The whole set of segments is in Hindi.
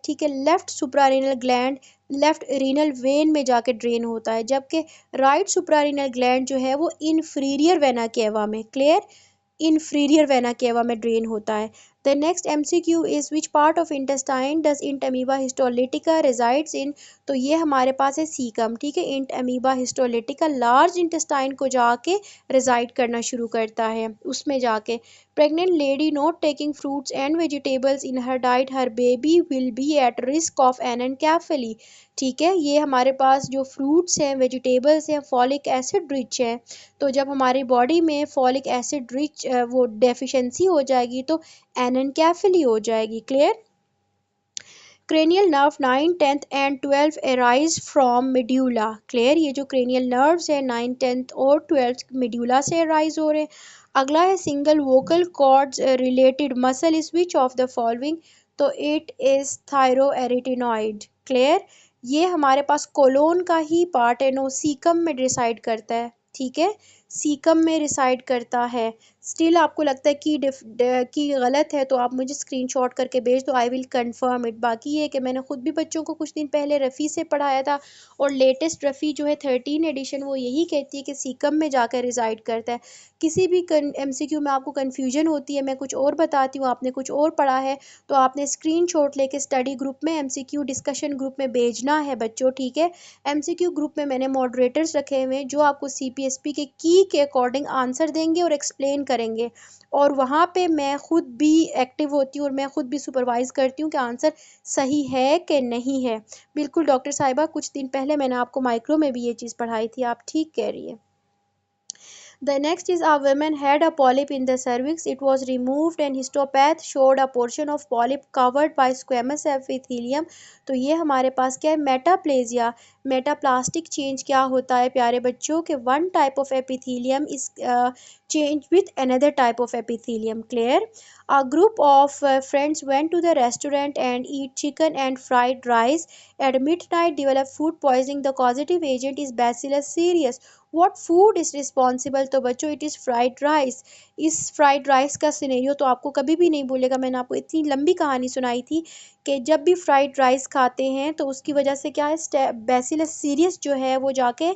ठीक है, left suprarenal gland left renal vein में जाके ड्रेन होता है, जबकि राइट सुप्रारेनल ग्लैंड जो है वो इन्फीरियर वेना केवा में, क्लियर, inferior vena cava में ड्रेन होता है। The next MCQ is which part of intestine does int amoeba histolytica resides in? तो ये हमारे पास है सीकम, ठीक है, int amoeba histolytica large intestine को जाके रिजाइड करना शुरू करता है, उसमें जाके। Pregnant lady not taking fruits and vegetables in her diet, her baby will be at risk of anencephaly, ठीक है, ये हमारे पास जो फ्रूट्स हैं वेजिटेबल्स हैं फॉलिक एसिड रिच है, तो जब हमारी बॉडी में फॉलिक एसिड रिच वो डेफिशिएंसी हो जाएगी तो एनेंकेफेली हो जाएगी, clear. Cranial nerve 9, 10th and 12th arise from medulla, clear, ये जो क्रेनियल नर्व्स है 9, 10th और 12th मेड्यूला से अराइज हो रहे हैं। अगला है single vocal cords related muscle is which of the following, तो इट इज थायरोएरिटिनॉइड, क्लियर, ये हमारे पास कोलोन का ही पार्ट है, नो सीकम में रिसाइड करता है, ठीक है, सीकम में रिसाइड करता है। स्टिल आपको लगता है कि गलत है तो आप मुझे स्क्रीनशॉट करके भेज दो, आई विल कंफर्म इट। बाकी ये कि मैंने खुद भी बच्चों को कुछ दिन पहले रफ़ी से पढ़ाया था और लेटेस्ट रफ़ी जो है 13 एडिशन वो यही कहती है कि सीकम में जाकर रिसाइड करता है। किसी भी MCQ में आपको कन्फ्यूजन होती है, मैं कुछ और बताती हूँ, आपने कुछ और पढ़ा है, तो आपने स्क्रीनशॉट लेके स्टडी ग्रुप में MCQ डिस्कशन ग्रुप में भेजना है बच्चों, ठीक है। MCQ ग्रुप में मैंने मॉडरेटर्स रखे हुए हैं जो आपको CPSP के की के अकॉर्डिंग आंसर देंगे और एक्सप्लेन करेंगे, और वहाँ पे मैं खुद भी एक्टिव होती हूँ और मैं खुद भी सुपरवाइज करती हूँ कि आंसर सही है कि नहीं है। बिल्कुल डॉक्टर साहिबा, कुछ दिन पहले मैंने आपको माइक्रो में भी ये चीज़ पढ़ाई थी, आप ठीक कह रही है। The next is a woman had a polyp in the cervix. It was removed and histopath showed a portion of polyp covered by squamous epithelium. तो ये हमारे पास क्या है, मेटाप्लेजिया, मेटाप्लास्टिक चेंज क्या होता है प्यारे बच्चों के one type of epithelium is changed with another type of epithelium, clear. A group of friends went to the restaurant and eat chicken and fried rice. At midnight developed food poisoning. The causative agent is Bacillus cereus. What food is responsible? तो बच्चों इट इज़ फ्राइड राइस। इस फ्राइड राइस का सिनेरियो तो आपको कभी भी नहीं भूलेगा, मैंने आपको इतनी लंबी कहानी सुनाई थी कि जब भी फ्राइड राइस खाते हैं तो उसकी वजह से क्या है, बैसिलस सीरियस जो है वो जाके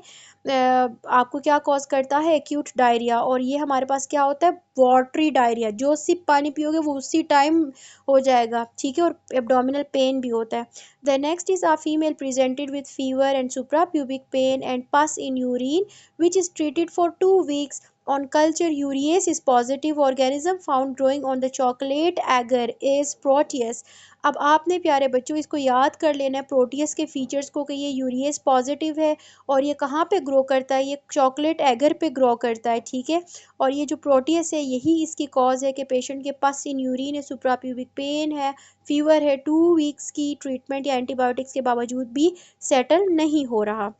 आपको क्या कॉज करता है, एक्यूट डायरिया, और ये हमारे पास क्या होता है, वाटरी डायरिया, जो सिप पानी पियोगे वो उसी टाइम हो जाएगा, ठीक है, और एब्डोमिनल पेन भी होता है। The next is a female presented with fever and suprapubic pain and pus in urine which is treated for 2 weeks. On culture, urease is positive organism found growing on the chocolate agar is Proteus. अब आपने प्यारे बच्चों इसको याद कर लेना है प्रोटियस के फीचर्स को कि ये यूरियस पॉजिटिव है और ये कहाँ पे ग्रो करता है, ये चॉकलेट एगर पे ग्रो करता है, ठीक है, और ये जो प्रोटियस है यही इसकी कॉज है कि पेशेंट के पास इन यूरिन है, सुप्राप्यूबिक पेन है, फीवर है, 2 वीक्स की ट्रीटमेंट या एंटीबायोटिक्स के बावजूद भी सेटल नहीं हो रहा।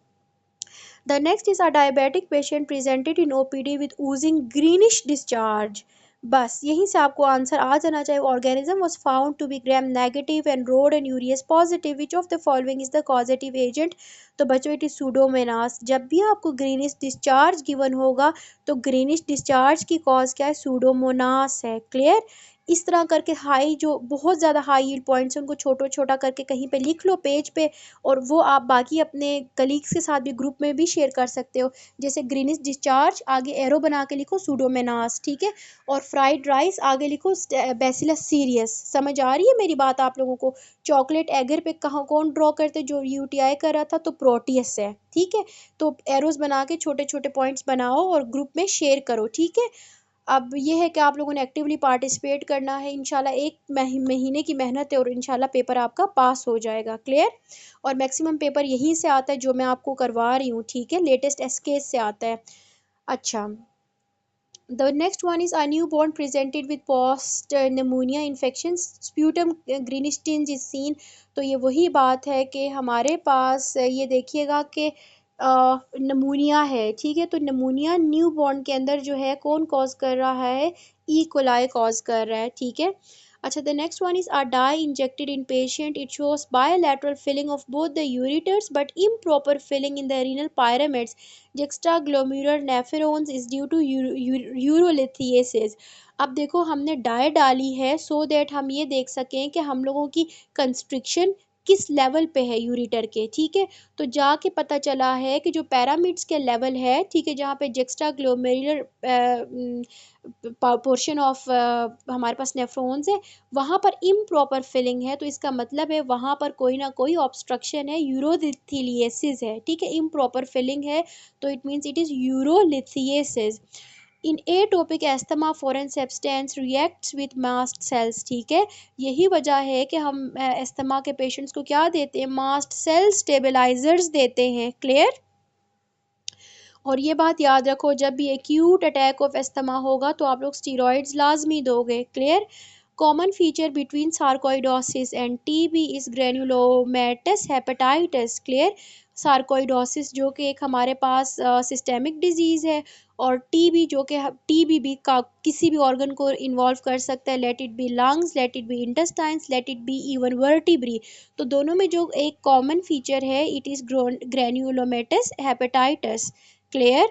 The next is a diabetic patient presented in OPD with oozing greenish discharge. बस यहीं से आपको आंसर आ जाना चाहिए। Organism was found to be gram negative and road and urease positive. Which of the following is the causative agent? तो बच्चों इट इज सूडोमोनास। जब भी आपको ग्रीनिश डिस्चार्ज गिवन होगा तो ग्रीनिश डिस्चार्ज की कॉज क्या है, सूडोमोनास है, क्लियर। इस तरह करके हाई जो बहुत ज़्यादा हाई यील्ड पॉइंट्स हैं उनको छोटा छोटा करके कहीं पे लिख लो पेज पे, और वो आप बाकी अपने कलीग्स के साथ भी ग्रुप में भी शेयर कर सकते हो। जैसे ग्रीनिश डिस्चार्ज आगे एरो बना के लिखो सूडोमोनास, ठीक है, और फ्राइड राइस आगे लिखो बैसिलस सीरियस। समझ आ रही है मेरी बात आप लोगों को? चॉकलेट एगर पे कहाँ कौन ड्रॉ करते, जो यूटीआई कर रहा था तो प्रोटियस है, ठीक है, तो एरोज बना के छोटे छोटे पॉइंट्स बनाओ और ग्रुप में शेयर करो, ठीक है। अब ये है कि आप लोगों ने एक्टिवली पार्टिसिपेट करना है, इंशाल्लाह एक महीने की मेहनत है और इंशाल्लाह पेपर आपका पास हो जाएगा, क्लियर। और मैक्सिमम पेपर यहीं से आता है जो मैं आपको करवा रही हूँ, ठीक है, लेटेस्ट एसकेस से आता है। अच्छा, the next one is a newborn presented with post pneumonia infections, sputum greenish tinge is seen। तो ये वही बात है कि हमारे पास ये देखिएगा कि नमूनिया है, ठीक है, तो नमूनिया न्यूबॉर्न के अंदर जो है कौन कॉज कर रहा है, ई कोलाई कॉज कर रहा है, ठीक है। अच्छा, the next one is a dye injected in patient. It shows bilateral filling of both the ureters but improper filling in the renal pyramids. Juxtaglomerular nephrons is due to urolithiasis. अब देखो हमने डाई डाली है सो दैट हम ये देख सकें कि हम लोगों की कंस्ट्रिक्शन किस लेवल पे है यूरिटर के, ठीक है। तो जाके पता चला है कि जो पैरामिड्स के लेवल है, ठीक है, जहाँ पे जेक्स्ट्रा ग्लोमेरुलर पोर्शन ऑफ हमारे पास नेफ्रॉन्स है, वहाँ पर इम्प्रॉपर फिलिंग है, तो इसका मतलब है वहाँ पर कोई ना कोई ऑब्स्ट्रक्शन है, यूरोलिथियसिस है, ठीक है, इम्प्रॉपर फिलिंग है, तो it means it is urolithiasis. In atopic asthma foreign substance reacts with mast cells, ठीक है, यही वजह है कि हम एस्थमा के पेशेंट्स को क्या देते हैं, मास्ट सेल स्टेबलाइजर्स देते हैं। क्लियर। और ये बात याद रखो, जब भी एक्यूट अटैक ऑफ एस्थमा होगा तो आप लोग स्टीरॉइड्स लाजमी दोगे। Clear. Common feature between sarcoidosis and TB is granulomatous hepatitis. Clear. Sarcoidosis जो कि एक हमारे पास सिस्टेमिक डिजीज़ है, और टीबी जो कि टीबी भी का किसी भी ऑर्गन को इन्वॉल्व कर सकता है, let it be lungs, let it be intestines, let it be even vertebrae. तो दोनों में जो एक कॉमन फीचर है, it is granulomatous hepatitis. Clear?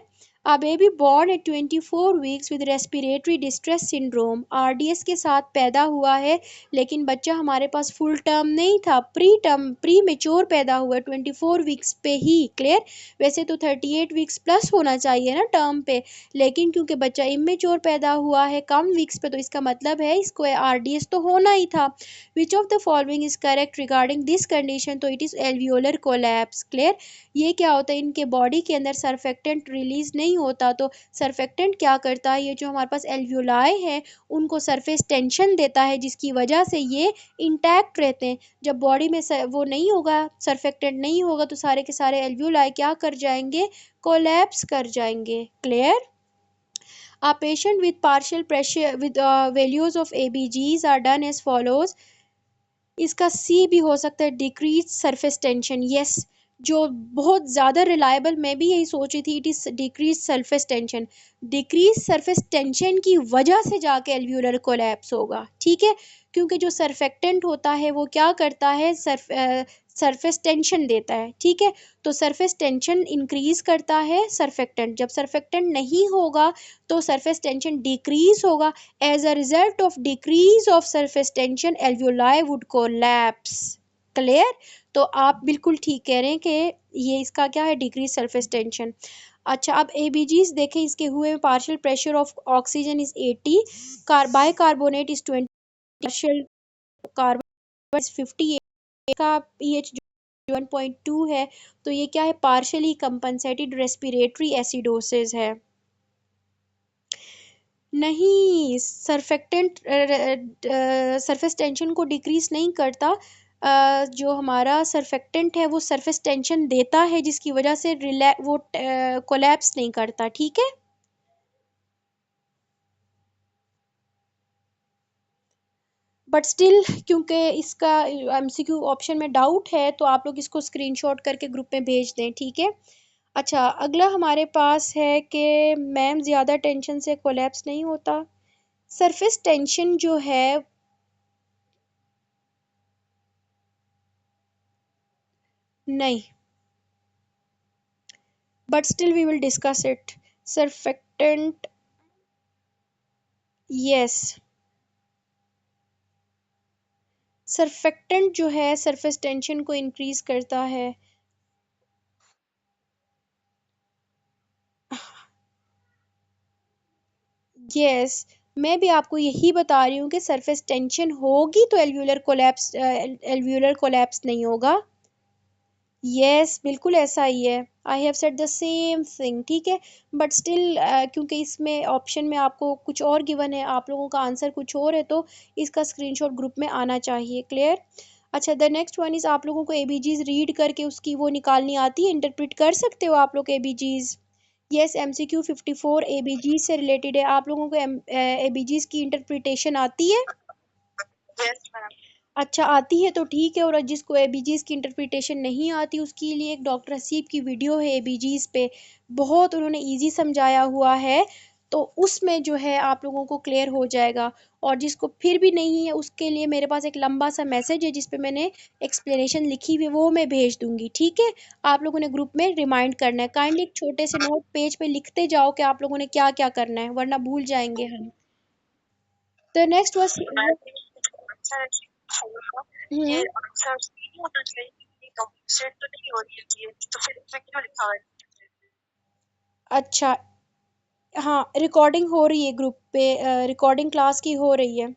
A baby born at 24 weeks with respiratory distress syndrome RDS के साथ पैदा हुआ है, लेकिन बच्चा हमारे पास फुल टर्म नहीं था, प्री मेच्योर पैदा हुआ 24 वीक्स पे ही। क्लियर। वैसे तो 38 वीक्स प्लस होना चाहिए ना टर्म पे, लेकिन क्योंकि बच्चा इमेच्योर पैदा हुआ है कम वीक्स पे, तो इसका मतलब है इसको RDS तो होना ही था। Which of the following is correct regarding this condition, तो it is alveolar collapse. Clear. ये क्या होता है, इनके बॉडी के अंदर सरफेक्टेंट रिलीज नहीं होता, तो सरफेक्टेंट क्या करता है, ये जो हमारे पास एल्वियोलाई है उनको सरफेस टेंशन देता है, जिसकी वजह से ये इंटैक्ट रहते हैं। जब बॉडी में वो नहीं होगा, सरफेक्टेंट नहीं होगा, तो सारे के सारे एल्वियोलाई क्या कर जाएंगे, कोलैप्स कर जाएंगे। Clear. A patient with partial pressure with values of ABGs are done as follows. इसका सी भी हो सकता है, डिक्रीज सरफेस टेंशन। यस, जो बहुत ज़्यादा रिलायबल, मैं भी यही सोच रही थी, it is decrease surface tension. Decrease surface tension की वजह से जाके एल्व्यूलर कोलैप्स होगा, ठीक है, क्योंकि जो सरफेक्टेंट होता है वो क्या करता है, सरफेस टेंशन देता है, ठीक है, तो सरफेस टेंशन इंक्रीज करता है सरफेक्टेंट। जब सरफेक्टेंट नहीं होगा तो सरफेस टेंशन डिक्रीज होगा। As a result of decrease of surface tension alveoli would collapse. Clear. तो आप बिल्कुल ठीक कह रहे हैं कि ये इसका क्या है, डिक्रीज सरफेस टेंशन। अच्छा, अब एबीजीज देखें, इसके हुए partial pressure of oxygen is 80, bicarbonate is 20, partial carbon is 58 का पीएच 1.2 है, तो ये क्या है, पार्शियली कंपनसेटेड रेस्पिरेटरी एसिडोसिस है। नहीं, सरफेक्टेंट सरफेस टेंशन को डिक्रीज नहीं करता। जो हमारा सरफेक्टेंट है वो सरफेस टेंशन देता है, जिसकी वजह से वो कोलैप्स नहीं करता, ठीक है। बट स्टिल क्योंकि इसका एमसीक्यू ऑप्शन में डाउट है, तो आप लोग इसको स्क्रीनशॉट करके ग्रुप में भेज दें, ठीक है। अच्छा, अगला हमारे पास है कि मैम ज़्यादा टेंशन से कोलैप्स नहीं होता। सरफेस टेंशन जो है, नहीं, but still we will discuss it. Surfactant, yes, surfactant जो है सरफेस टेंशन को इंक्रीज करता है। यस, मैं भी आपको यही बता रही हूँ कि सरफेस टेंशन होगी तो एल्व्यूलर कोलैप्स नहीं होगा। यस, बिल्कुल ऐसा ही है, I have said the same thing, ठीक है। बट स्टिल क्योंकि इसमें ऑप्शन में आपको कुछ और गिवन है, आप लोगों का आंसर कुछ और है, तो इसका स्क्रीनशॉट ग्रुप में आना चाहिए। क्लियर। अच्छा, द नेक्स्ट वन इज़, आप लोगों को एबीजीज रीड करके उसकी वो निकालनी आती है, इंटरप्रेट कर सकते हो आप लोग एबीजीज। यस, एमसीक्यू 54 एबीजीज से रिलेटेड है। आप लोगों को एबीजीज की इंटरप्रिटेशन आती है? अच्छा, आती है तो ठीक है, और जिसको एबीजीज की इंटरप्रिटेशन नहीं आती उसके लिए एक डॉक्टर हसीब की वीडियो है एबीजीज पे, बहुत उन्होंने इजी समझाया हुआ है, तो उसमें जो है आप लोगों को क्लियर हो जाएगा। और जिसको फिर भी नहीं है उसके लिए मेरे पास एक लंबा सा मैसेज है जिस पे मैंने एक्सप्लेनेशन लिखी हुई है, वो मैं भेज दूंगी, ठीक है। आप लोगों ने ग्रुप में रिमाइंड करना है, काइंडली एक छोटे से नोट पेज पे लिखते जाओ कि आप लोगों ने क्या क्या करना है, वरना भूल जाएंगे हम। तो नेक्स्ट वाज ये आंसर नहीं होना चाहिए, कंप्लीट तो नहीं हो रही है चीज, तो फिर इसमें क्यों लिखा हुआ है? अच्छा, हाँ रिकॉर्डिंग हो रही है ग्रुप पे, रिकॉर्डिंग क्लास की हो रही है।